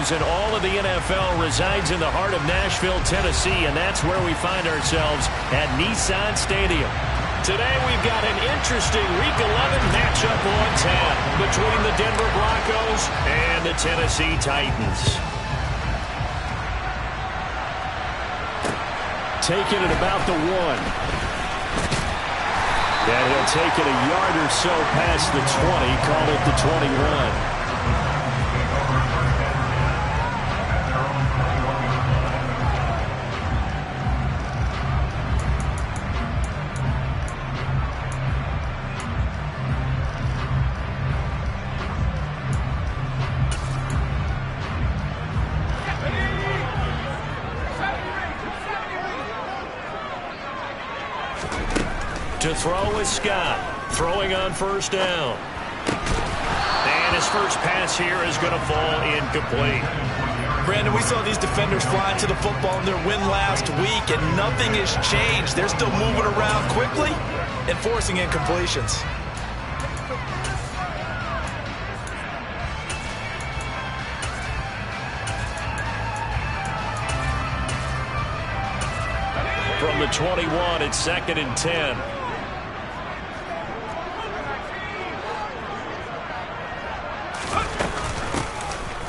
news in all of the NFL resides in the heart of Nashville, Tennessee, and that's where we find ourselves at Nissan Stadium. Today we've got an interesting Week 11 matchup on tap between the Denver Broncos and the Tennessee Titans. Taking it about the 1. And he'll take it a yard or so past the 20, call it the 21. To throw is Scott, throwing on first down. And his first pass here is going to fall incomplete. Brandon, we saw these defenders flying to the football in their win last week, and nothing has changed. They're still moving around quickly and forcing incompletions. From the 21, it's 2nd and 10.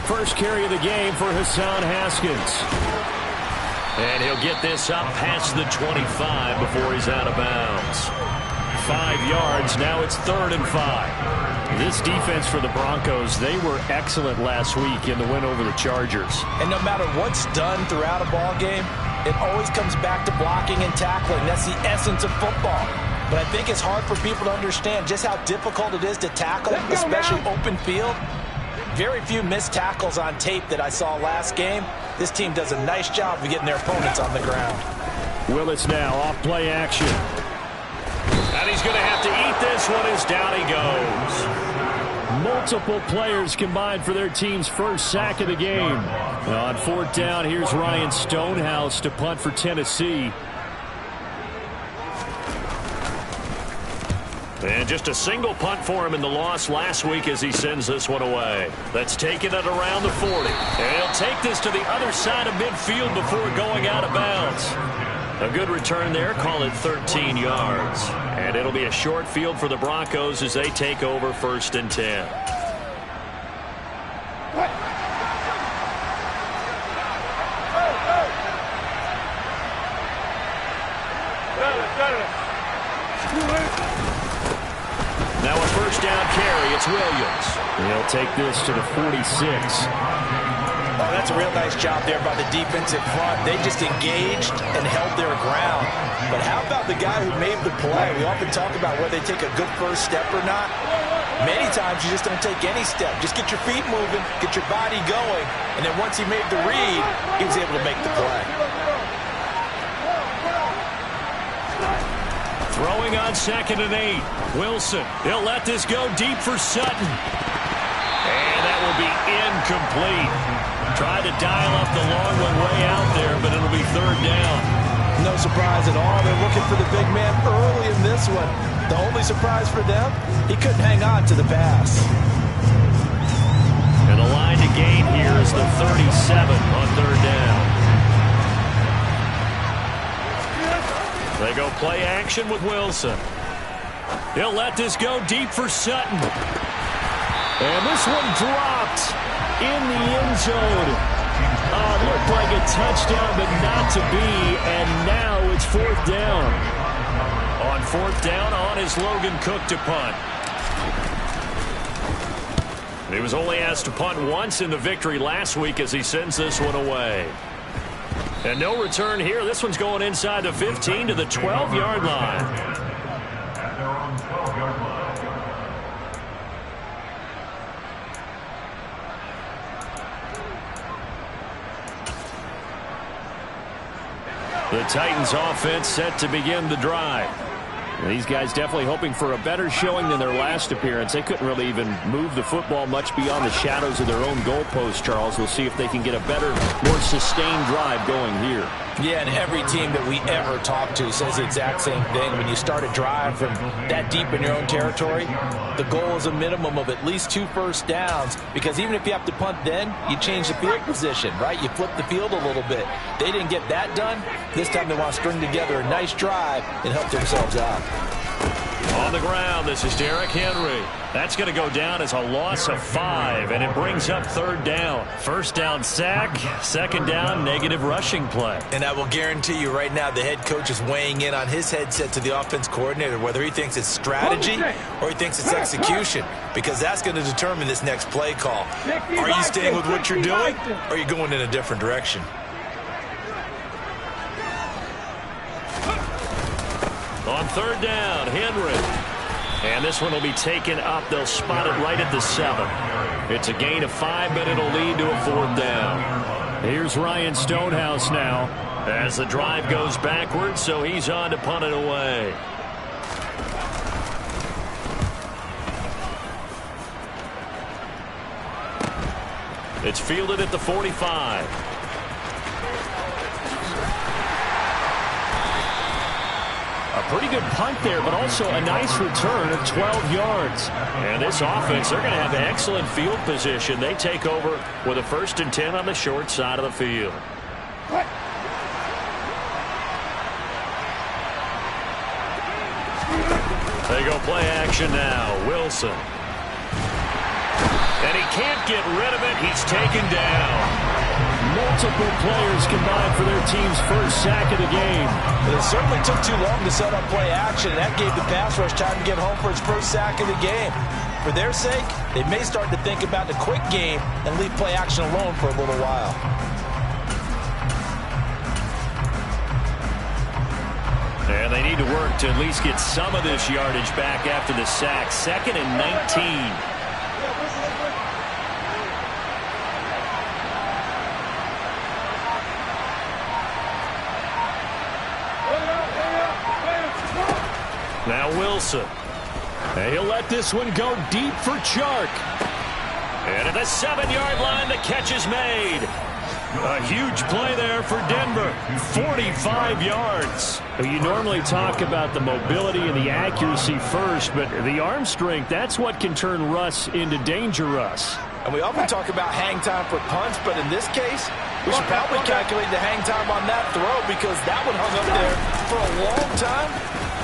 First carry of the game for Hassan Haskins. And he'll get this up past the 25 before he's out of bounds. 5 yards, now it's 3rd and 5. This defense for the Broncos, they were excellent last week in the win over the Chargers. And no matter what's done throughout a ball game, it always comes back to blocking and tackling. That's the essence of football. But I think it's hard for people to understand just how difficult it is to tackle, especially open field. Very few missed tackles on tape that I saw last game. This team does a nice job of getting their opponents on the ground. Willis now off play action. And he's going to have to eat this one as down he goes. Multiple players combined for their team's first sack of the game. On 4th down, here's Ryan Stonehouse to punt for Tennessee. And just a single punt for him in the loss last week as he sends this one away. That's taken it around the 40. And he'll take this to the other side of midfield before going out of bounds. A good return there, call it 13 yards. And it'll be a short field for the Broncos as they take over 1st and 10. Now a first down carry, it's Williams. He'll take this to the 46. Oh, that's a real nice job there by the defensive front. They just engaged and held their ground. But how about the guy who made the play? We often talk about whether they take a good first step or not. Many times you just don't take any step. Just get your feet moving, get your body going, and then once he made the read, he was able to make the play. Throwing on 2nd and 8. Wilson, he'll let this go deep for Sutton. And that will be incomplete. Tried to dial up the long one way out there, but it'll be 3rd down. No surprise at all. They're looking for the big man early in this one. The only surprise for them, he couldn't hang on to the pass. And the line to gain here is the 37 on 3rd down. They go play action with Wilson. He'll let this go deep for Sutton. And this one dropped in the end zone. It looked like a touchdown, but not to be. And now it's 4th down. On 4th down, on is Logan Cook to punt. He was only asked to punt once in the victory last week as he sends this one away. And no return here. This one's going inside the 15 to the 12-yard line. The Titans offense set to begin the drive. These guys definitely hoping for a better showing than their last appearance. They couldn't really even move the football much beyond the shadows of their own goalpost, Charles. We'll see if they can get a better, more sustained drive going here. Yeah, and every team that we ever talk to says the exact same thing. When you start a drive from that deep in your own territory, the goal is a minimum of at least 2 first downs, because even if you have to punt then, you change the field position, right? You flip the field a little bit. They didn't get that done. This time they want to string together a nice drive and help themselves out. On the ground, this is Derrick Henry. That's going to go down as a loss of 5, and it brings up 3rd down. First down sack, 2nd down negative rushing play. And I will guarantee you right now the head coach is weighing in on his headset to the offense coordinator, whether he thinks it's strategy or he thinks it's execution, because that's going to determine this next play call. Are you staying with what you're doing, or are you going in a different direction? On 3rd down, Henry. And this one will be taken up. They'll spot it right at the 7. It's a gain of 5, but it'll lead to a 4th down. Here's Ryan Stonehouse now as the drive goes backwards, so he's on to punt it away. It's fielded at the 45. A pretty good punt there, but also a nice return of 12 yards. And this offense, they're going to have excellent field position. They take over with a 1st and 10 on the short side of the field. They go play action now. Wilson. And he can't get rid of it. He's taken down. Multiple players combined for their team's 1st sack of the game. It certainly took too long to set up play action. That gave the pass rush time to get home for its 1st sack of the game. For their sake, they may start to think about the quick game and leave play action alone for a little while. And they need to work to at least get some of this yardage back after the sack. 2nd and 19. Now Wilson. And he'll let this one go deep for Chark. And at the 7-yard line, the catch is made. A huge play there for Denver. 45 yards. You normally talk about the mobility and the accuracy first, but the arm strength, that's what can turn Russ into danger Russ. And we often talk about hang time for punts, but in this case, we should probably calculate the hang time on that throw, because that one hung up there for a long time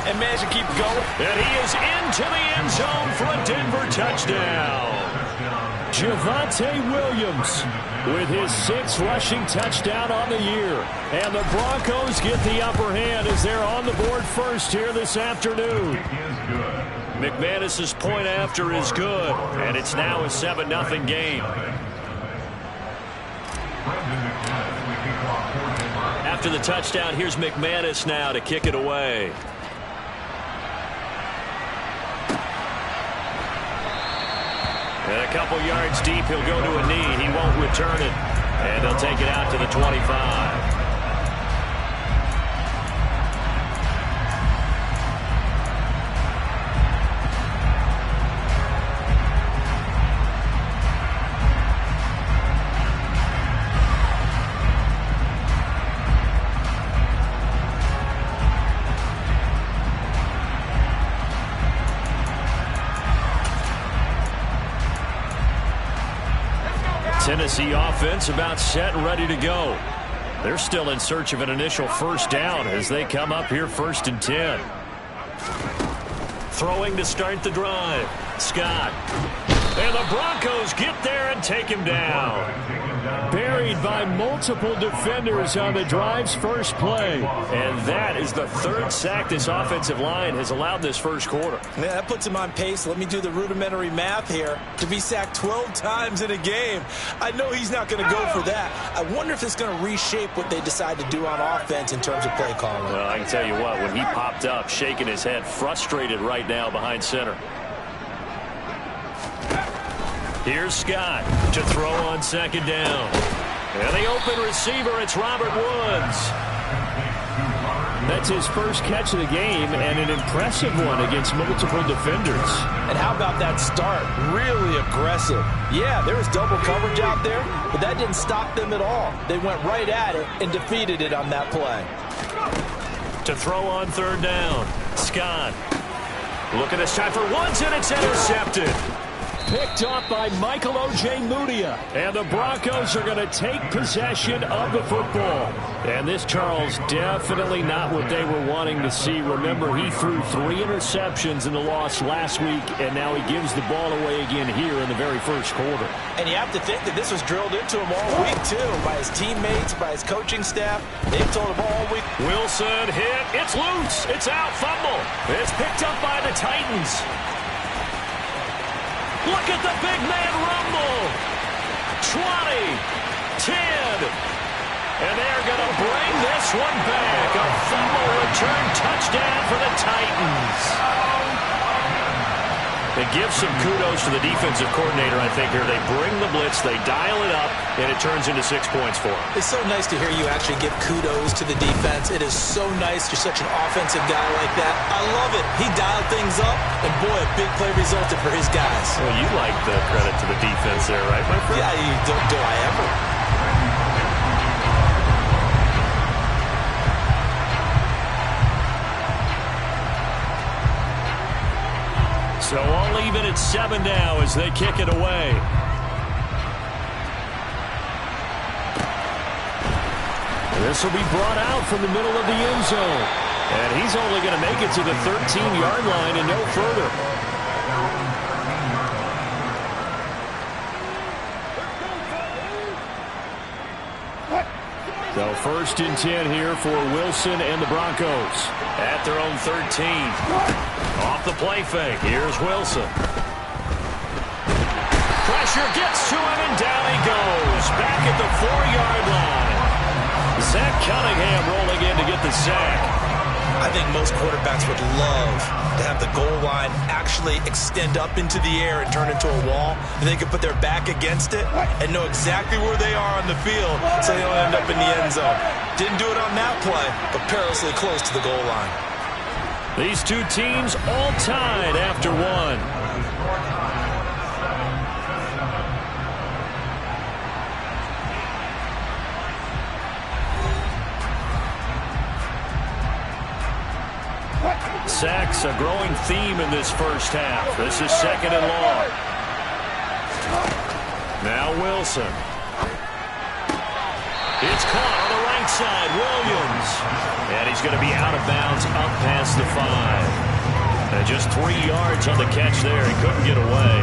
and managed to keep going. And he is into the end zone for a Denver touchdown. Javonte Williams with his 6th rushing touchdown on the year. And the Broncos get the upper hand as they're on the board first here this afternoon. McManus's point after is good, and it's now a 7-0 game. After the touchdown, here's McManus now to kick it away. And a couple yards deep, he'll go to a knee. He won't return it. And they'll take it out to the 25. Tennessee offense about set and ready to go. They're still in search of an initial 1st down as they come up here 1st and 10. Throwing to start the drive. Scott. And the Broncos get there and take him down. Buried by multiple defenders on the drive's first play. And that is the 3rd sack this offensive line has allowed this first quarter. Man, that puts him on pace. Let me do the rudimentary math here. To be sacked 12 times in a game, I know he's not going to go for that. I wonder if it's going to reshape what they decide to do on offense in terms of play calling. Well, I can tell you what, when he popped up, shaking his head, frustrated right now behind center. Here's Scott to throw on 2nd down. And the open receiver, it's Robert Woods. That's his first catch of the game, and an impressive one against multiple defenders. And how about that start? Really aggressive. Yeah, there was double coverage out there, but that didn't stop them at all. They went right at it and defeated it on that play. To throw on third down, Scott. Looking this time for Woods, and it's intercepted. Picked up by Michael Ojemudia. And the Broncos are going to take possession of the football. And this, Charles, definitely not what they were wanting to see. Remember, he threw 3 interceptions in the loss last week, and now he gives the ball away again here in the very first quarter. And you have to think that this was drilled into him all week, too, by his teammates, by his coaching staff. They've told him all week. Wilson hit. It's loose. It's out. Fumble. It's picked up by the Titans. Look at the big man rumble. 20, 10. And they're going to bring this one back. A fumble return touchdown for the Titans. They give some kudos to the defensive coordinator, I think, here. They bring the blitz, they dial it up, and it turns into 6 points for them. It's so nice to hear you actually give kudos to the defense. It is so nice. You're such an offensive guy like that. I love it. He dialed things up, and boy, a big play resulted for his guys. Well, you like the credit to the defense there, right, my friend? Yeah, do I ever? So all even at 7 now as they kick it away. This will be brought out from the middle of the end zone. And he's only going to make it to the 13-yard line and no further. So 1st and 10 here for Wilson and the Broncos at their own 13. Off the play fake. Here's Wilson. Pressure gets to him, and down he goes. Back at the 4-yard line. Zach Cunningham rolling in to get the sack. I think most quarterbacks would love to have the goal line actually extend up into the air and turn into a wall. And they can put their back against it and know exactly where they are on the field so they don't end up in the end zone. Didn't do it on that play, but perilously close to the goal line. These two teams all tied after one. Sacks, a growing theme in this first half. This is 2nd and long. Now Wilson. It's caught on the right side. Williams. And he's going to be out of bounds up past the 5. And just 3 yards on the catch there. He couldn't get away.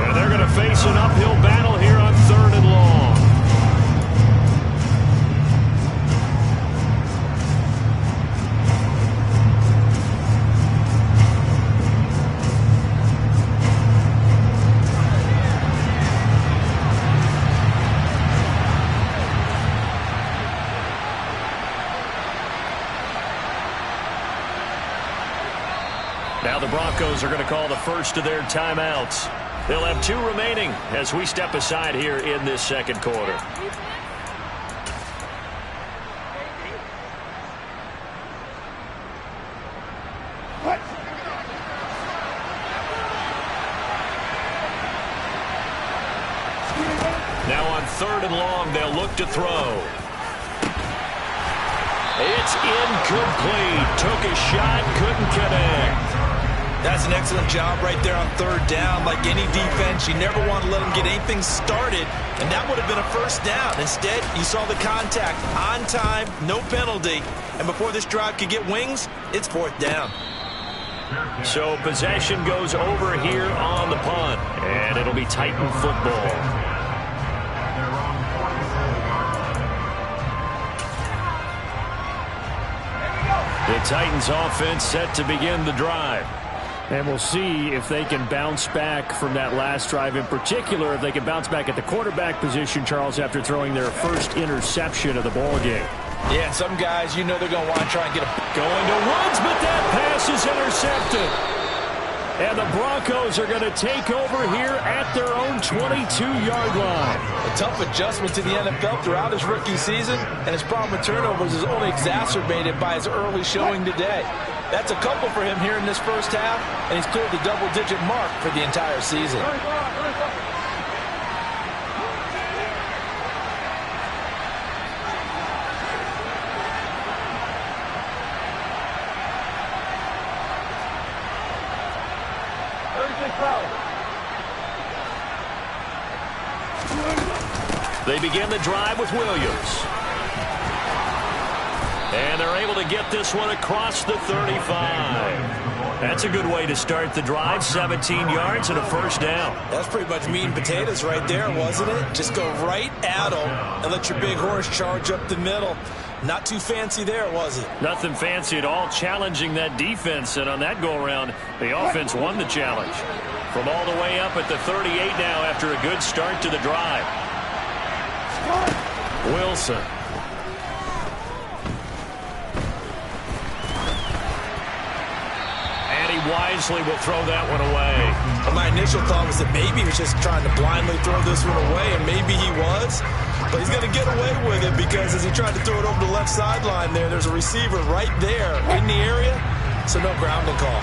And they're going to face an uphill battle here on 3rd and long. Now the Broncos are going to call the first of their timeouts. They'll have 2 remaining as we step aside here in this 2nd quarter. Now on 3rd and long, they'll look to throw. It's incomplete. Took a shot, couldn't connect. That's an excellent job right there on 3rd down. Like any defense, you never want to let them get anything started, and that would have been a 1st down. Instead, you saw the contact on time, no penalty, and before this drive could get wings, it's 4th down. So possession goes over here on the punt, and it'll be Titan football. The Titans offense set to begin the drive. And we'll see if they can bounce back from that last drive, in particular if they can bounce back at the quarterback position, Charles, after throwing their first interception of the ball game. Yeah, and some guys, you know they're going to want to try and get a... Going to Woods, but that pass is intercepted. And the Broncos are going to take over here at their own 22-yard line. A tough adjustment to the NFL throughout his rookie season, and his problem with turnovers is only exacerbated by his early showing today. That's a couple for him here in this first half, and he's cleared the double-digit mark for the entire season. They begin the drive with Williams. And they're able to get this one across the 35. That's a good way to start the drive. 17 yards and a first down. That's pretty much meat and potatoes right there, wasn't it? Just go right at them and let your big horse charge up the middle. Not too fancy there, was it? Nothing fancy at all, challenging that defense. And on that go-around, the offense won the challenge. From all the way up at the 38 now after a good start to the drive. Wilson. And he wisely will throw that one away. Well, my initial thought was that maybe he was just trying to blindly throw this one away, and maybe he was. But he's going to get away with it because as he tried to throw it over the left sideline there's a receiver right there in the area, so no grounding call.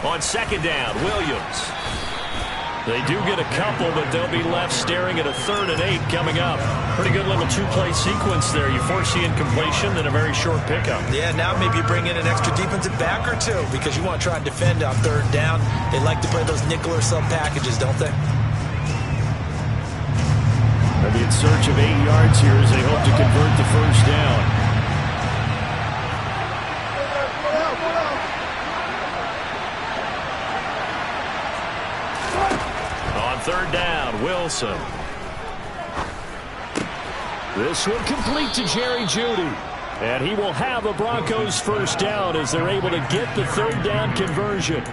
On second down, Williams. They do get a couple, but they'll be left staring at a 3rd and 8 coming up. Pretty good little two-play sequence there. You foresee incompletion, then a very short pickup. Yeah, now maybe you bring in an extra defensive back or two because you want to try and defend on 3rd down. They like to play those nickel or sub packages, don't they? They'll be in search of 8 yards here as they hope to convert the first down. Third down, Wilson. This one complete to Jerry Jeudy. And he will have a Broncos first down as they're able to get the 3rd down conversion.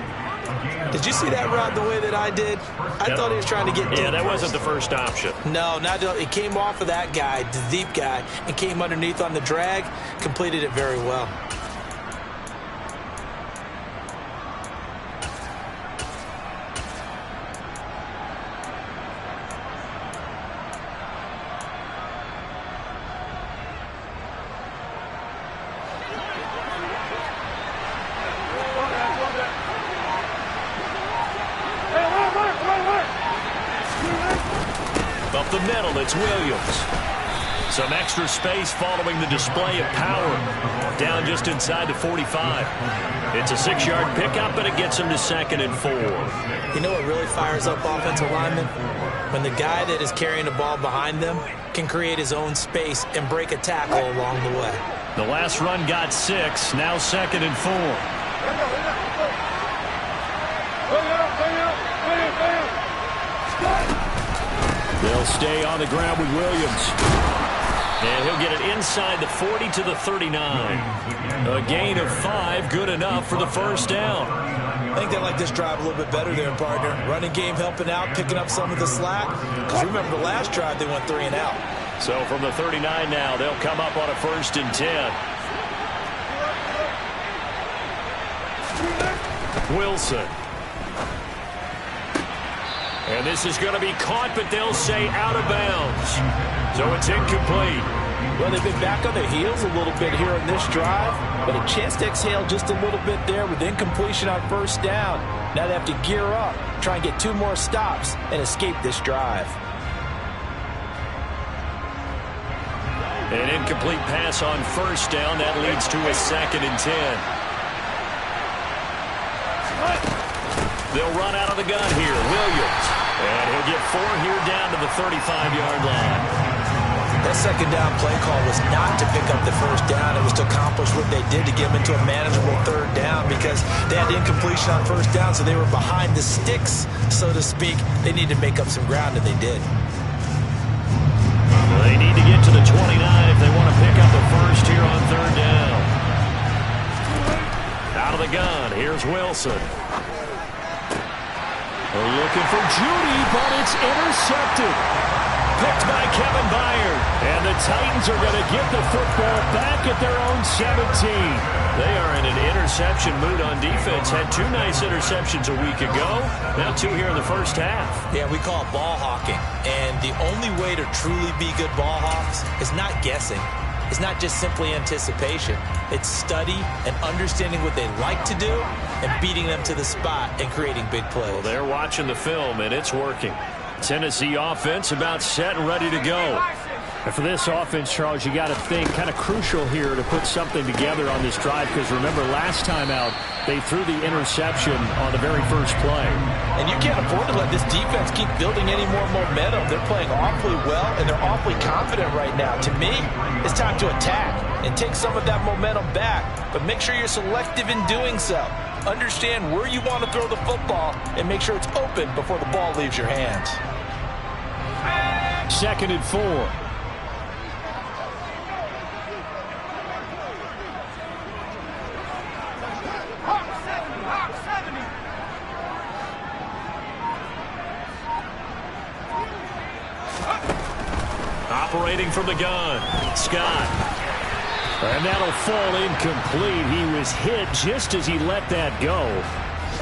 Did you see that route the way that I did? I thought he was trying to get deep. Yeah, that first. wasn't the first option. No, it came off of that guy, the deep guy, and came underneath on the drag, completed it very well. Up the middle, it's Williams. Some extra space following the display of power. Down just inside the 45. It's a 6-yard pickup, and it gets him to 2nd and 4. You know what really fires up offensive linemen? When the guy that is carrying the ball behind them can create his own space and break a tackle along the way. The last run got 6, now 2nd and 4. They'll stay on the ground with Williams. And he'll get it inside the 40 to the 39. A gain of 5, good enough for the first down. I think they like this drive a little bit better there, partner. Running game helping out, picking up some of the slack. Because remember the last drive, they went 3 and out. So from the 39 now, they'll come up on a 1st and 10. Wilson. And this is going to be caught, but they'll say out of bounds. So it's incomplete. Well, they've been back on their heels a little bit here on this drive, but a chance to exhale just a little bit there with incompletion on 1st down. Now they have to gear up, try and get 2 more stops, and escape this drive. An incomplete pass on 1st down. That leads to a 2nd and 10. They'll run out of the gun here. Williams. And he'll get 4 here down to the 35-yard line. That 2nd down play call was not to pick up the 1st down. It was to accomplish what they did to get them into a manageable 3rd down because they had incompletion on 1st down, so they were behind the sticks, so to speak. They needed to make up some ground, and they did. They need to get to the 29 if they want to pick up a 1st here on 3rd down. Out of the gun, here's Wilson. They're looking for Judy, but it's intercepted. Picked by Kevin Byard. And the Titans are going to get the football back at their own 17. They are in an interception mood on defense. Had 2 nice interceptions a week ago. Now 2 here in the first half. Yeah, we call it ball hawking. And the only way to truly be good ball hawks is not guessing. It's not just simply anticipation. It's study and understanding what they like to do and beating them to the spot and creating big plays. Well, they're watching the film, and it's working. Tennessee offense about set and ready to go. And for this offense, Charles, you got to think kind of crucial here to put something together on this drive, because remember last time out they threw the interception on the very first play. And you can't afford to let this defense keep building any more momentum. They're playing awfully well, and they're awfully confident right now. To me, it's time to attack and take some of that momentum back, but make sure you're selective in doing so. Understand where you want to throw the football and make sure it's open before the ball leaves your hands. 2nd and 4. Operating from the gun, Scott. And that'll fall incomplete. He was hit just as he let that go.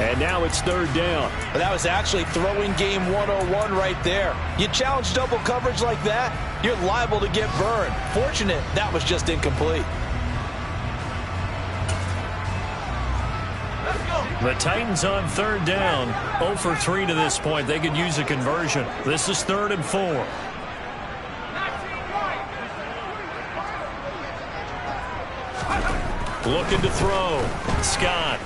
And now it's 3rd down. But that was actually throwing game 101 right there. You challenge double coverage like that, you're liable to get burned. Fortunate that was just incomplete. The Titans on 3rd down. 0 for 3 to this point. They could use a conversion. This is 3rd and 4. Looking to throw. Scott.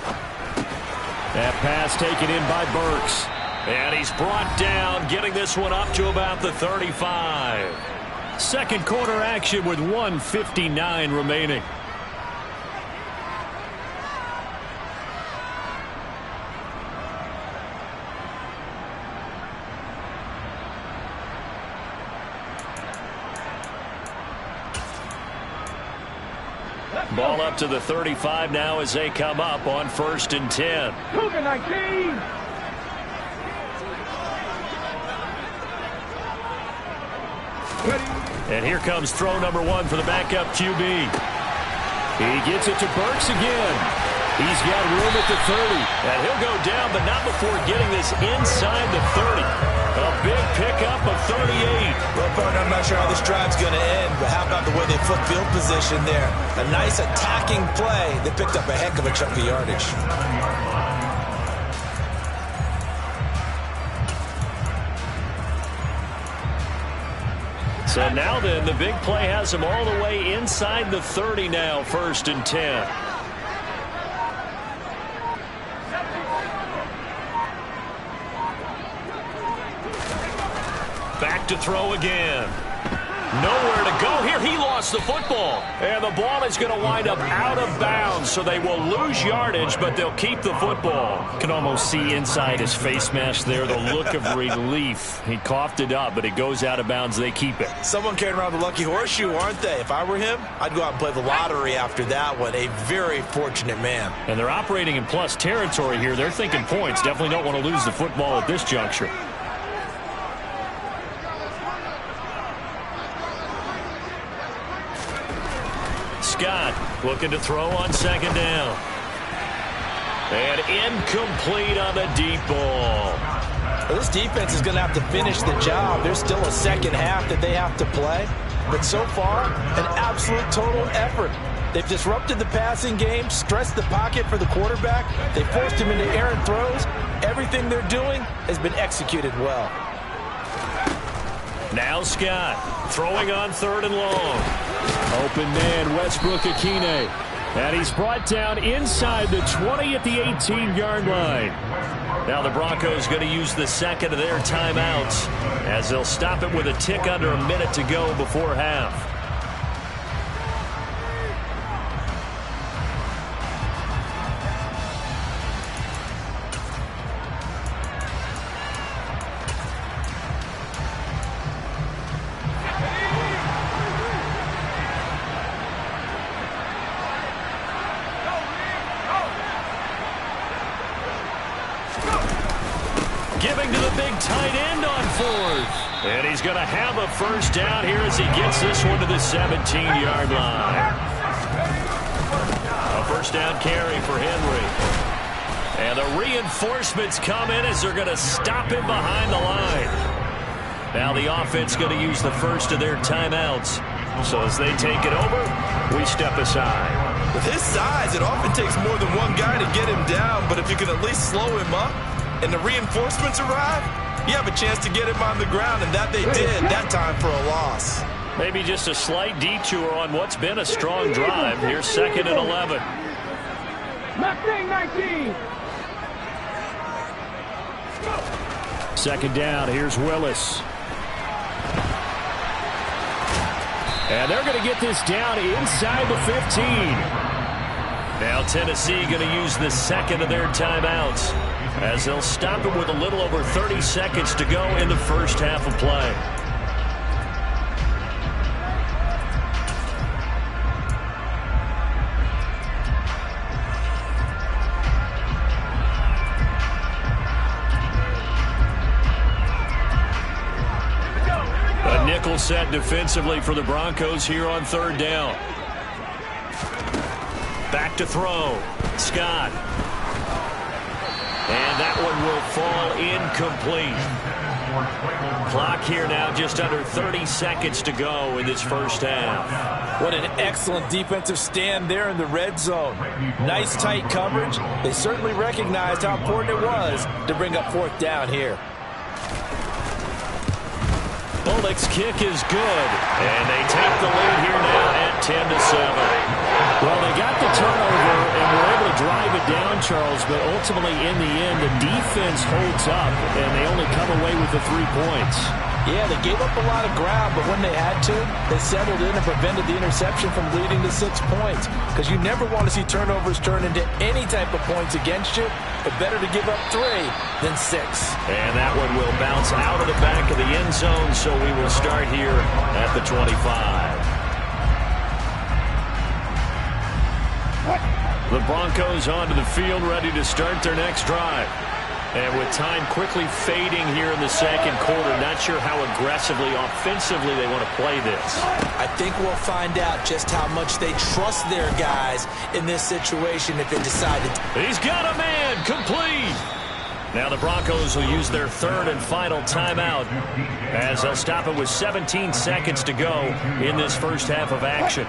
That pass taken in by Burks. And he's brought down, getting this one up to about the 35. Second quarter action with 1:59 remaining. Ball up to the 35 now as they come up on 1st and 10. Cougar 19. And here comes throw number 1 for the backup QB. He gets it to Burks again. He's got room at the 30. And he'll go down, but not before getting this inside the 30. A big pickup of 38. Well, partner, I'm not sure how this drive's going to end, but how about the way they flip field position there? A nice attacking play that picked up a heck of a chunk of yardage. So now then, the big play has him all the way inside the 30 now, 1st and 10. Back to throw again. Nowhere to go here. He lost the football. And the ball is going to wind up out of bounds, so they will lose yardage, but they'll keep the football. Can almost see inside his face mask there the look of relief. He coughed it up, but it goes out of bounds. They keep it. Someone carrying around the lucky horseshoe, aren't they? If I were him, I'd go out and play the lottery after that one. A very fortunate man. And they're operating in plus territory here. They're thinking points. Definitely don't want to lose the football at this juncture. Scott looking to throw on 2nd down. And incomplete on the deep ball. Well, this defense is going to have to finish the job. There's still a second half that they have to play. But so far, an absolute total effort. They've disrupted the passing game, stressed the pocket for the quarterback. They forced him into errant throws. Everything they're doing has been executed well. Now Scott throwing on 3rd and long. Open man, Westbrook-Ikhine. And he's brought down inside the 20 at the 18-yard line. Now the Broncos going to use the second of their timeouts as they'll stop it with a tick under a minute to go before half. And he's going to have a first down here as he gets this one to the 17-yard line. A first down carry for Henry. And the reinforcements come in as they're going to stop him behind the line. Now the offense going to use the first of their timeouts. So as they take it over, we step aside. With his size, it often takes more than one guy to get him down, but if you can at least slow him up and the reinforcements arrive, you have a chance to get him on the ground, and that they did that time for a loss. Maybe just a slight detour on what's been a strong drive. Here's 2nd and 11. 19. Second down, here's Willis. And they're going to get this down inside the 15. Now Tennessee going to use the second of their timeouts as they'll stop it with a little over 30 seconds to go in the first half of play. A nickel set defensively for the Broncos here on 3rd down. Back to throw. Scott. And that one will fall incomplete. Clock here now just under 30 seconds to go in this first half. What an excellent defensive stand there in the red zone. Nice tight coverage. They certainly recognized how important it was to bring up 4th down here. Bullock's kick is good. And they take the lead here now at 10-7. Well, they got the turnover and were able to drive it down, Charles, but ultimately in the end, the defense holds up, and they only come away with the 3 points. Yeah, they gave up a lot of ground, but when they had to, they settled in and prevented the interception from leading to 6 points. Because you never want to see turnovers turn into any type of points against you, but better to give up 3 than 6. And that one will bounce out of the back of the end zone, so we will start here at the 25. The Broncos onto the field, ready to start their next drive. And with time quickly fading here in the second quarter, not sure how aggressively, offensively they want to play this. I think we'll find out just how much they trust their guys in this situation if they decide to. He's got a man, complete. Now the Broncos will use their 3rd and final timeout as they'll stop it with 17 seconds to go in this first half of action.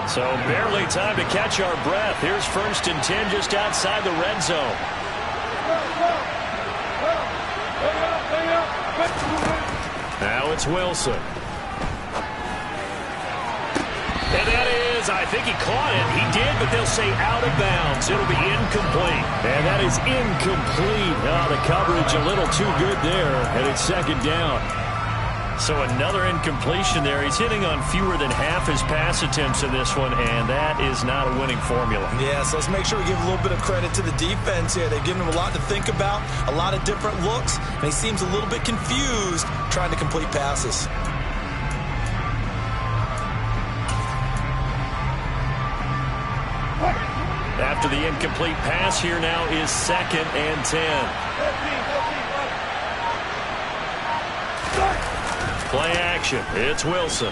So barely time to catch our breath. Here's 1st and 10 just outside the red zone. Now it's Wilson. And that is, I think he caught it. He did, but they'll say out of bounds. It'll be incomplete. And that is incomplete. Oh, the coverage a little too good there, and it's 2nd down. So another incompletion there. He's hitting on fewer than half his pass attempts in this one, and that is not a winning formula. Yeah, so let's make sure we give a little bit of credit to the defense here. They've given him a lot to think about, a lot of different looks, and he seems a little bit confused trying to complete passes. After the incomplete pass, here now is 2nd and 10. Play action. It's Wilson.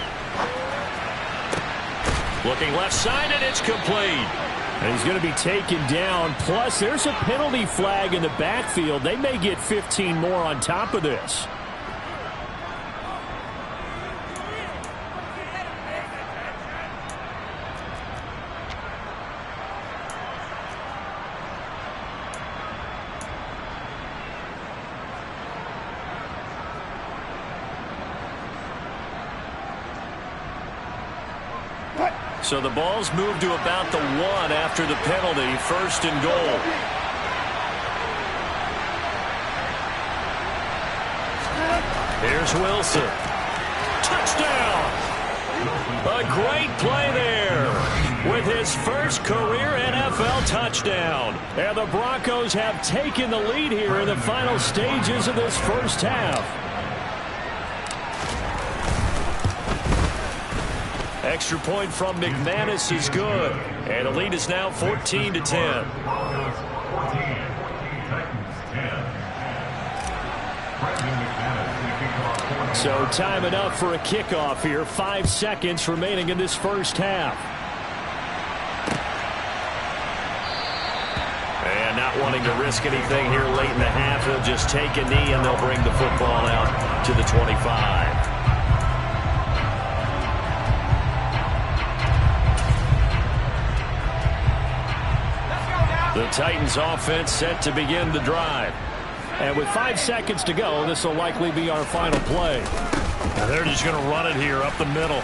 Looking left side, and it's complete. And he's going to be taken down. Plus, there's a penalty flag in the backfield. They may get 15 more on top of this. So the ball's moved to about the 1 after the penalty. 1st and goal. Here's Wilson. Touchdown! A great play there with his first career NFL touchdown. And the Broncos have taken the lead here in the final stages of this first half. Extra point from McManus is good. And the lead is now 14-10. So time enough for a kickoff here. 5 seconds remaining in this first half. And not wanting to risk anything here late in the half, he'll just take a knee and they'll bring the football out to the 25. The Titans offense set to begin the drive. And with 5 seconds to go, this will likely be our final play. Now they're just going to run it here up the middle.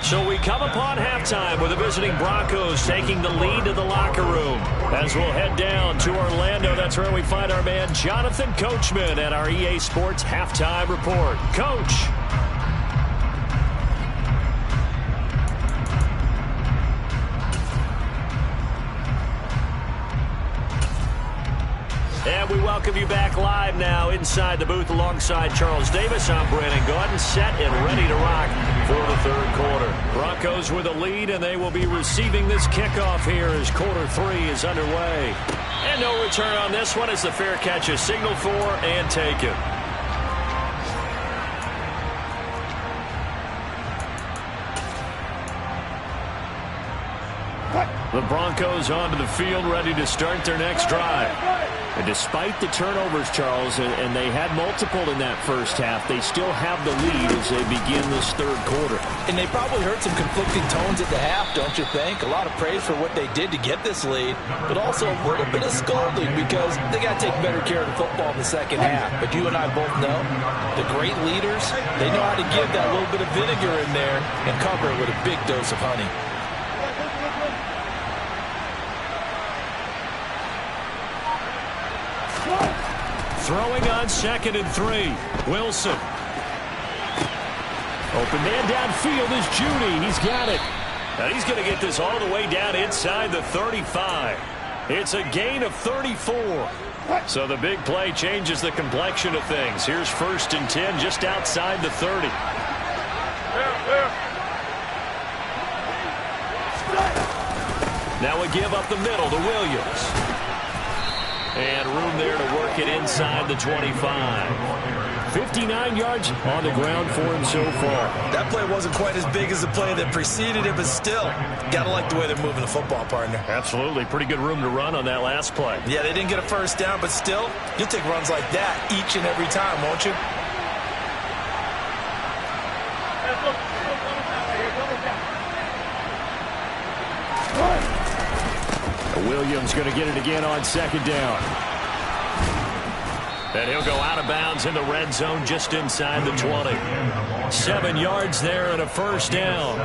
So we come upon halftime with the visiting Broncos taking the lead to the locker room. As we'll head down to Orlando, that's where we find our man Jonathan Coachman at our EA Sports Halftime Report. Coach. And we welcome you back live now inside the booth alongside Charles Davis. I'm Brandon Gaudin, set and ready to rock for the third quarter. Broncos with a lead, and they will be receiving this kickoff here as quarter 3 is underway. And no return on this one as the fair catch is signaled for and taken. The Broncos onto the field ready to start their next drive. And despite the turnovers, Charles, and they had multiple in that first half, they still have the lead as they begin this third quarter. And they probably heard some conflicting tones at the half, don't you think? A lot of praise for what they did to get this lead, but also a little bit of scolding because they got to take better care of the football in the second half. But you and I both know the great leaders, they know how to give that little bit of vinegar in there and cover it with a big dose of honey. Throwing on 2nd and 3. Wilson. Open man downfield is Judy. He's got it. And he's going to get this all the way down inside the 35. It's a gain of 34. So the big play changes the complexion of things. Here's 1st and 10 just outside the 30. Now we give up the middle to Williams. And room there to work it inside the 25. 59 yards on the ground for him so far. That play wasn't quite as big as the play that preceded it, but still, gotta like the way they're moving the football, partner. Absolutely. Pretty good room to run on that last play. Yeah, they didn't get a first down, but still, you'll take runs like that each and every time, won't you? Williams going to get it again on 2nd down. And he'll go out of bounds in the red zone just inside the 20. 7 yards there and a 1st down.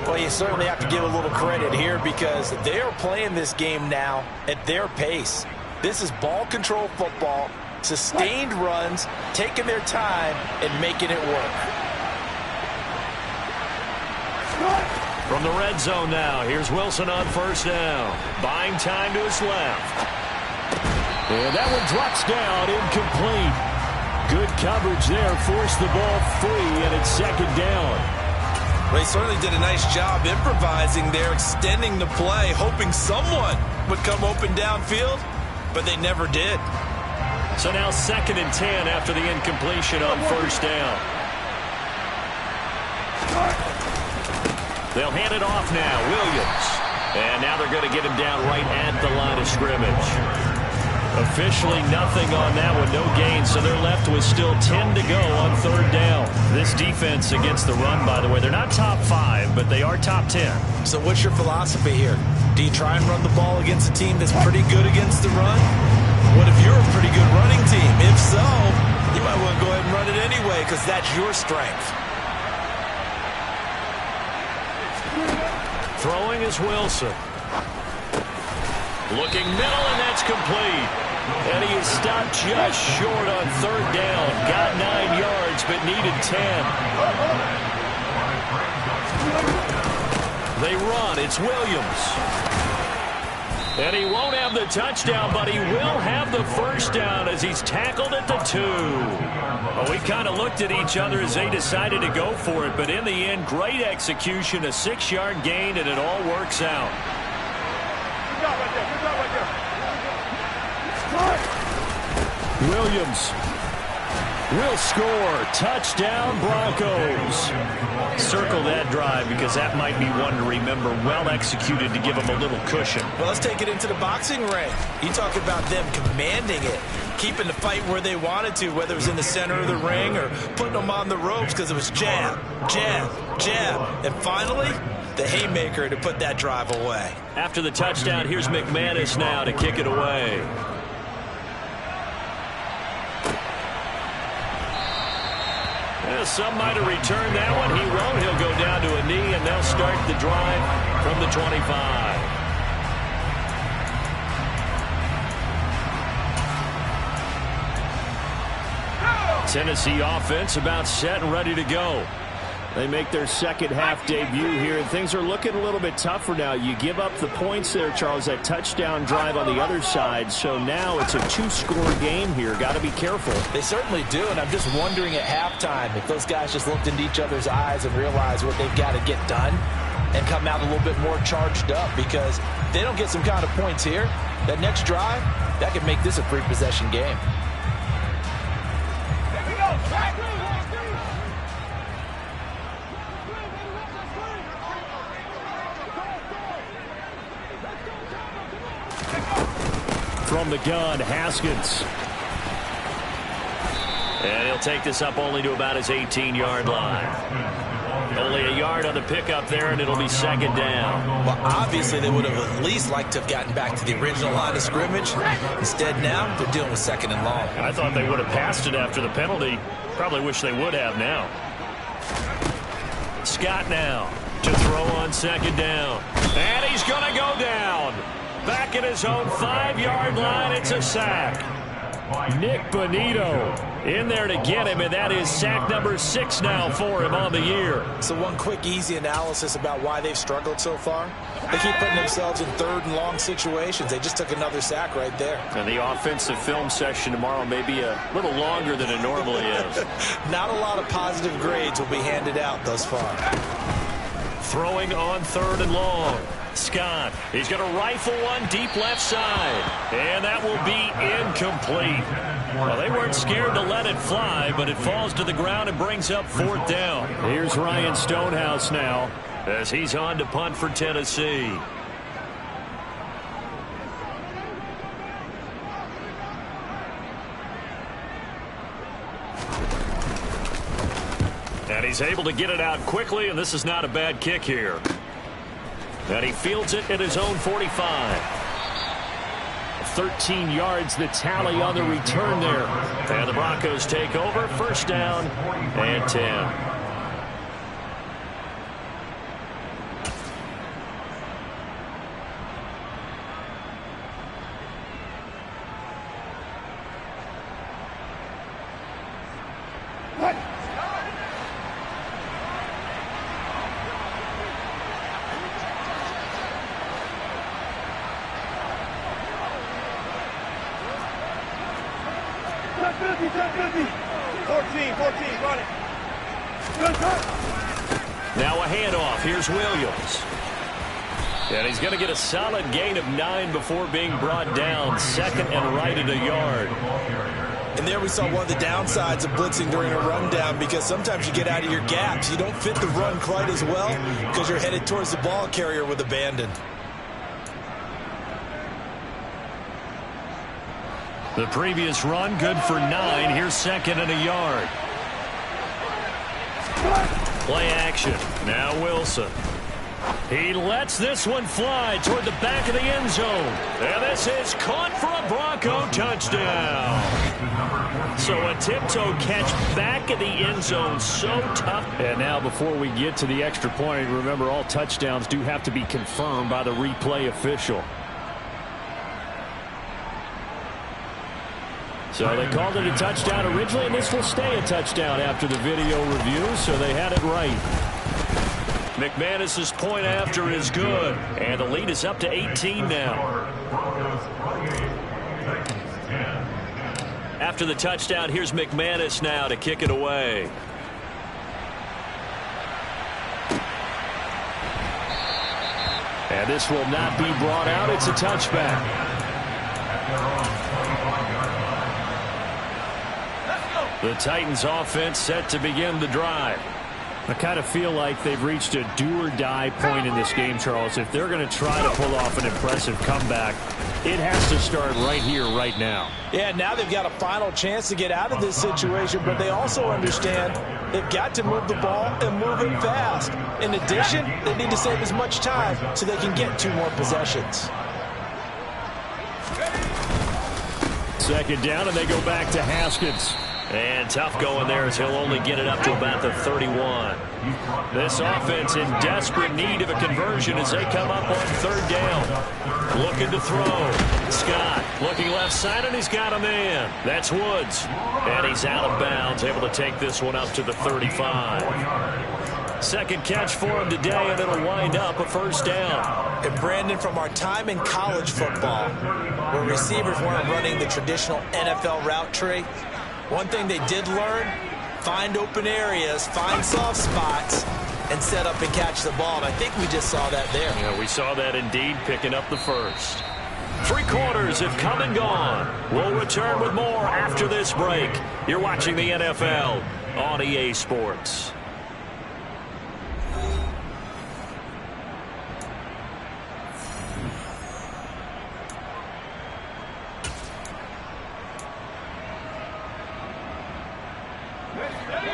Well, you certainly have to give a little credit here because they are playing this game now at their pace. This is ball control football, sustained runs, taking their time and making it work. From the red zone now, here's Wilson on 1st down. Buying time to his left. And that one drops down, incomplete. Good coverage there, forced the ball free, and it's 2nd down. Well, he certainly did a nice job improvising there, extending the play, hoping someone would come open downfield, but they never did. So now 2nd and 10 after the incompletion on 1st down. They'll hand it off now, Williams. And now they're going to get him down right at the line of scrimmage. Officially nothing on that one, no gain, so they're left with still 10 to go on 3rd down. This defense against the run, by the way, they're not top 5, but they are top 10. So what's your philosophy here? Do you try and run the ball against a team that's pretty good against the run? What if you're a pretty good running team? If so, you might want to go ahead and run it anyway because that's your strength. Throwing is Wilson. Looking middle, and that's complete. And he is stopped just short on 3rd down. Got 9 yards, but needed 10. They run. It's Williams. And he won't have the touchdown, but he will have the 1st down as he's tackled at the 2. Well, we kind of looked at each other as they decided to go for it, but in the end, great execution, a 6-yard gain, and it all works out. Williams will score. Touchdown, Broncos. Circle that drive because that might be one to remember. Well executed to give them a little cushion. Well, let's take it into the boxing ring. You talk about them commanding it, keeping the fight where they wanted to, whether it was in the center of the ring or putting them on the ropes because it was jab, jab, jab. And finally, the haymaker to put that drive away. After the touchdown, here's McManus now to kick it away. Well, some might have returned that one. He won't. He'll go down to a knee, and they'll start the drive from the 25. Tennessee offense about set and ready to go. They make their second half debut here, and things are looking a little bit tougher now. You give up the points there, Charles, that touchdown drive on the other side. So now it's a two-score game here. Got to be careful. They certainly do, and I'm just wondering at halftime if those guys just looked into each other's eyes and realized what they've got to get done and come out a little bit more charged up, because if they don't get some kind of points here, that next drive, that could make this a three-possession game. From the gun, Haskins. And he'll take this up only to about his 18-yard line. Only a yard on the pickup there, and it'll be second down. Well, obviously they would have at least liked to have gotten back to the original line of scrimmage. Instead now, they're dealing with second and long. I thought they would have passed it after the penalty. Probably wish they would have now. Scott now to throw on second down. And he's going to go down. Back at his own 5-yard line, it's a sack. Nick Bonito in there to get him, and that is sack number 6 now for him on the year. So one quick, easy analysis about why they've struggled so far. They keep putting themselves in third and long situations. They just took another sack right there. And the offensive film session tomorrow may be a little longer than it normally is. Not a lot of positive grades will be handed out thus far. Throwing on third and long. Scott, he's going to rifle one deep left side. And that will be incomplete. Well, they weren't scared to let it fly, but it falls to the ground and brings up fourth down. Here's Ryan Stonehouse now as he's on to punt for Tennessee. And he's able to get it out quickly, and this is not a bad kick here. And he fields it at his own 45. 13 yards the tally on the return there. And the Broncos take over. First down and 10. Now a handoff. Here's Williams. And he's going to get a solid gain of 9 before being brought down. Second and right at a yard. And there we saw one of the downsides of blitzing during a rundown, because sometimes you get out of your gaps. You don't fit the run quite as well because you're headed towards the ball carrier with abandon. The previous run good for 9. Here's second and a yard. Play action. Now Wilson. He lets this one fly toward the back of the end zone. And this is caught for a Bronco touchdown. So a tiptoe catch back in the end zone. So tough. And now before we get to the extra point, remember all touchdowns do have to be confirmed by the replay official. So they called it a touchdown originally, and this will stay a touchdown after the video review, so they had it right. McManus's point after is good, and the lead is up to 18 now. After the touchdown, here's McManus now to kick it away. And this will not be brought out. It's a touchback. The Titans offense set to begin the drive. I kind of feel like they've reached a do-or-die point in this game, Charles. If they're going to try to pull off an impressive comeback, it has to start right here, right now. Yeah, now they've got a final chance to get out of this situation, but they also understand they've got to move the ball and move it fast. In addition, they need to save as much time so they can get 2 more possessions. Second down, and they go back to Haskins. And tough going there as he'll only get it up to about the 31. This offense in desperate need of a conversion as they come up on 3rd down. Looking to throw. Scott looking left side, and he's got a man. That's Woods. And he's out of bounds, able to take this one up to the 35. Second catch for him today, and it'll wind up a 1st down. And Brandon, from our time in college football, where receivers weren't running the traditional NFL route tree, one thing they did learn, find open areas, find soft spots, and set up and catch the ball. And I think we just saw that there. Yeah, we saw that indeed, picking up the 1st. 3 quarters have come and gone. We'll return with more after this break. You're watching the NFL on EA Sports.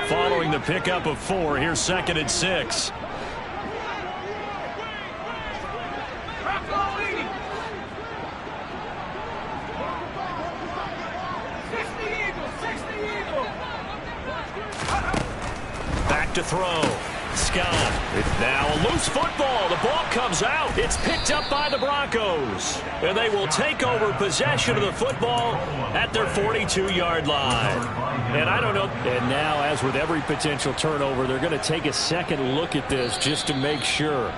Following the pickup of 4, here's 2nd and 6. Back to throw. Scott. It's now a loose football. The ball comes out. It's picked up by the Broncos. And they will take over possession of the football at their 42-yard line. And I don't know. And now, as with every potential turnover, they're going to take a second look at this just to make sure.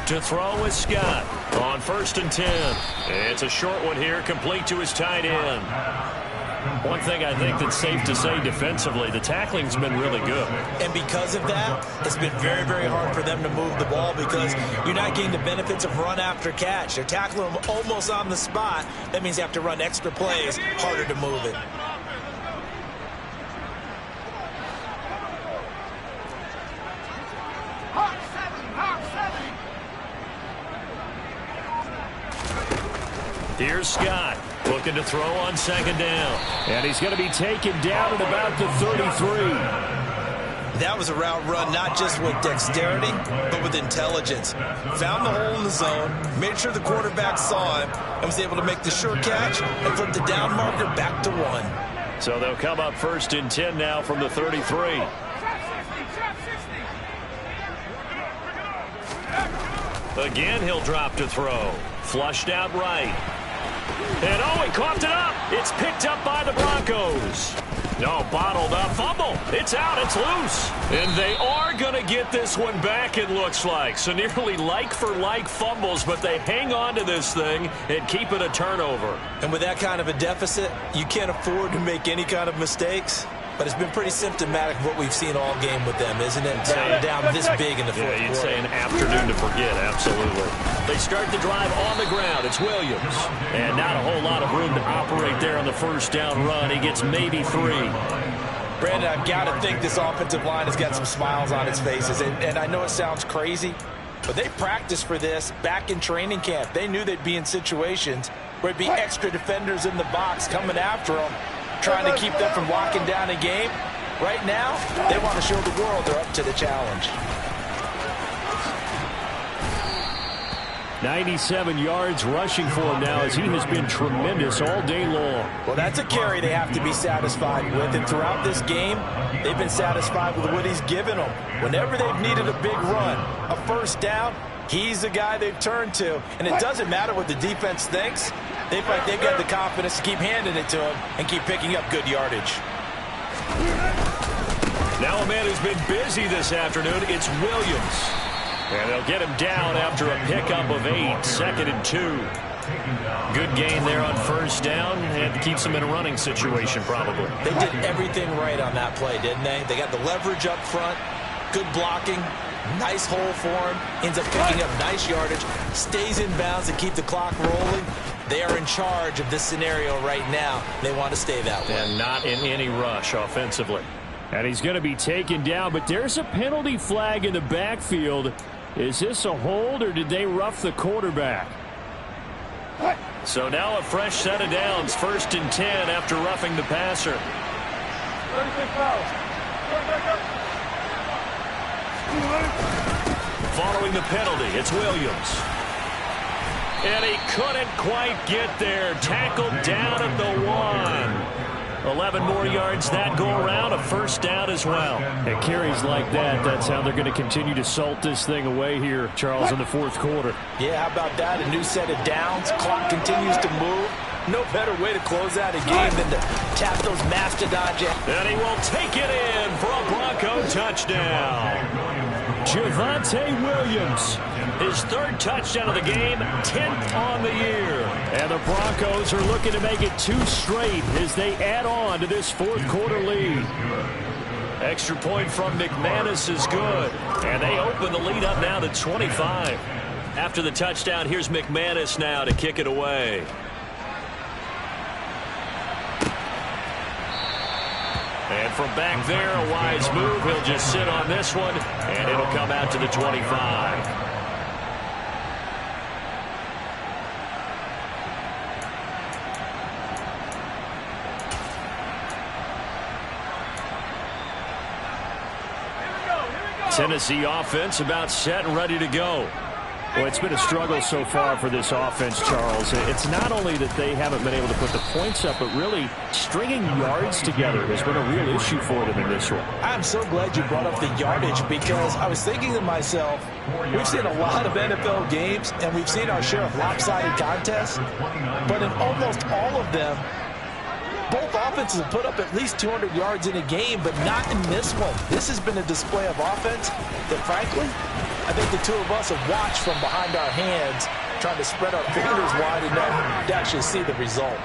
To throw is Scott on 1st and 10. It's a short one here, complete to his tight end. One thing I think that's safe to say defensively, the tackling's been really good. And because of that, it's been very, very hard for them to move the ball because you're not getting the benefits of run after catch. They're tackling them almost on the spot. That means you have to run extra plays, harder to move it. Here's Scott looking to throw on 2nd down. And he's going to be taken down at about the 33. That was a route run not just with dexterity, but with intelligence. Found the hole in the zone, made sure the quarterback saw him, and was able to make the sure catch and flip the down marker back to 1. So they'll come up 1st and 10 now from the 33. Again, he'll drop to throw. Flushed out right. And he coughed it up. It's picked up by the Broncos. No, bottled up. Fumble. It's out. It's loose. And they are going to get this one back, it looks like. So nearly like-for-like fumbles, but they hang on to this thing and keep it a turnover. And with that kind of a deficit, you can't afford to make any kind of mistakes. But it's been pretty symptomatic of what we've seen all game with them, isn't it? Down this big in the fourth quarter. You'd say an afternoon to forget, absolutely. They start the drive on the ground. It's Williams. And not a whole lot of room to operate there on the 1st down run. He gets maybe 3. Brandon, I've got to think this offensive line has got some smiles on its faces. And I know it sounds crazy, but they practiced for this back in training camp. They knew they'd be in situations where it'd be extra defenders in the box coming after them, trying to keep them from locking down a game. Right now, they want to show the world they're up to the challenge. 97 yards rushing for him now as he has been tremendous all day long. Well, that's a carry they have to be satisfied with. And throughout this game, they've been satisfied with what he's given them. Whenever they've needed a big run, a 1st down, he's the guy they've turned to. And it doesn't matter what the defense thinks. They've got the confidence to keep handing it to him and keep picking up good yardage. Now a man who's been busy this afternoon, it's Williams. And they'll get him down after a pickup of 8, 2nd and 2. Good gain there on first down, and keeps them in a running situation probably. They did everything right on that play, didn't they? They got the leverage up front, good blocking, nice hole for him, ends up picking up nice yardage, stays in bounds to keep the clock rolling. They are in charge of this scenario right now. They want to stay that way. And not in any rush offensively. And he's going to be taken down, but there's a penalty flag in the backfield. Is this a hold, or did they rough the quarterback? So now a fresh set of downs, 1st and 10 after roughing the passer. Following the penalty, it's Williams. And he couldn't quite get there. Tackled down at the 1. 11 more yards that go around, a first down as well. And carries like that, that's how they're going to continue to salt this thing away here, Charles, in the 4th quarter. Yeah, how about that? A new set of downs. Clock continues to move. No better way to close out a game than to tap those mastodon jams. And he will take it in for a Bronco touchdown. Javonte Williams, his 3rd touchdown of the game, 10th on the year. And the Broncos are looking to make it 2 straight as they add on to this 4th quarter lead. Extra point from McManus is good. And they open the lead up now to 25. After the touchdown, here's McManus now to kick it away. And from back there, a wise move. He'll just sit on this one, and it'll come out to the 25. Tennessee offense about set and ready to go. Well, it's been a struggle so far for this offense, Charles. It's not only that they haven't been able to put the points up, but really stringing yards together has been a real issue for them in this one. I'm so glad you brought up the yardage, because I was thinking to myself, we've seen a lot of NFL games, and we've seen our share of lopsided contests, but in almost all of them, both offenses have put up at least 200 yards in a game, but not in this one. This has been a display of offense that, frankly, I think the two of us have watched from behind our hands, trying to spread our fingers wide enough to actually see the result.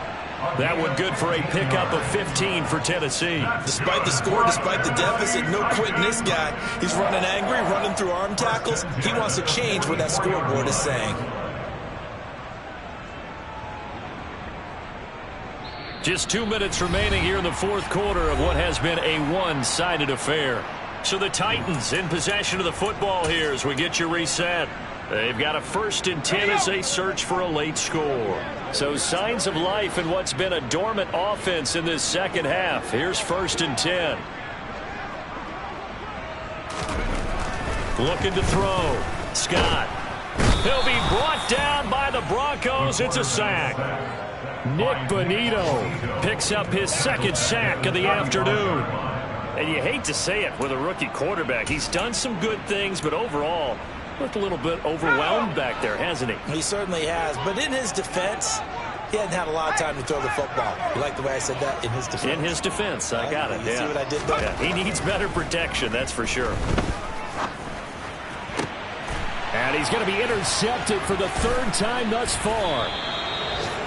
That one good for a pickup of 15 for Tennessee. Despite the score, despite the deficit, no quitting this guy. He's running angry, running through arm tackles. He wants to change what that scoreboard is saying. Just 2 minutes remaining here in the 4th quarter of what has been a one-sided affair. So the Titans in possession of the football here as we get you reset. They've got a 1st and 10 as they search for a late score. So signs of life in what's been a dormant offense in this second half. Here's 1st and 10. Looking to throw. Scott. He'll be brought down by the Broncos. It's a sack. Nick Bonito picks up his 2nd sack of the afternoon. And you hate to say it with a rookie quarterback. He's done some good things, but overall, looked a little bit overwhelmed back there, hasn't he? He certainly has. But in his defense, he hadn't had a lot of time to throw the football. You like the way I said that? In his defense. In his defense. I got it. You see what I did there? Yeah, he needs better protection, that's for sure. And he's going to be intercepted for the 3rd time thus far.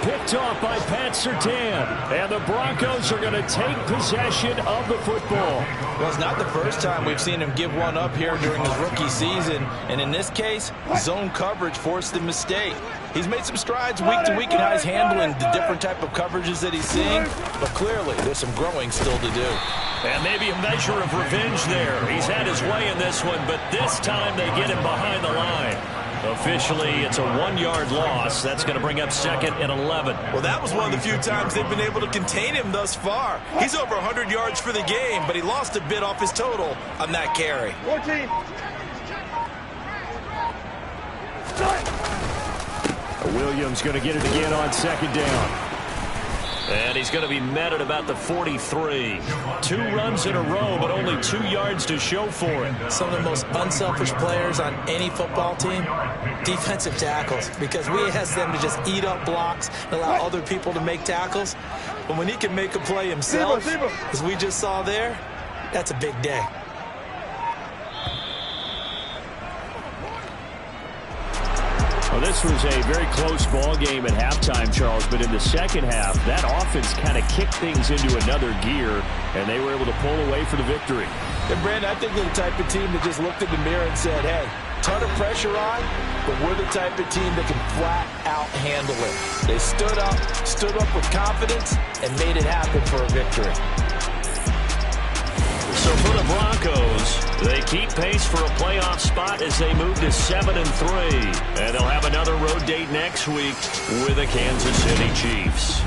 Picked off by Pat Surtain. And the Broncos are going to take possession of the football. Well, it's not the first time we've seen him give one up here during his rookie season. And in this case, zone coverage forced the mistake. He's made some strides week to week in how he's handling the different type of coverages that he's seeing. But clearly, there's some growing still to do. And maybe a measure of revenge there. He's had his way in this one, but this time they get him behind the line. Officially, it's a 1-yard loss. That's going to bring up 2nd and 11. Well, that was one of the few times they've been able to contain him thus far. He's over 100 yards for the game, but he lost a bit off his total on that carry. 14. Williams going to get it again on 2nd down. And he's going to be met at about the 43. 2 runs in a row, but only 2 yards to show for it. Some of the most unselfish players on any football team, defensive tackles, because we ask them to just eat up blocks and allow other people to make tackles. But when he can make a play himself, as we just saw there, that's a big day. Well, this was a very close ball game at halftime, Charles, but in the second half, that offense kind of kicked things into another gear, and they were able to pull away for the victory. And, Brandon, I think they're the type of team that just looked in the mirror and said, hey, ton of pressure on, but we're the type of team that can flat out handle it. They stood up with confidence, and made it happen for a victory. So for the Broncos, they keep pace for a playoff spot as they move to 7-3. And they'll have another road date next week with the Kansas City Chiefs.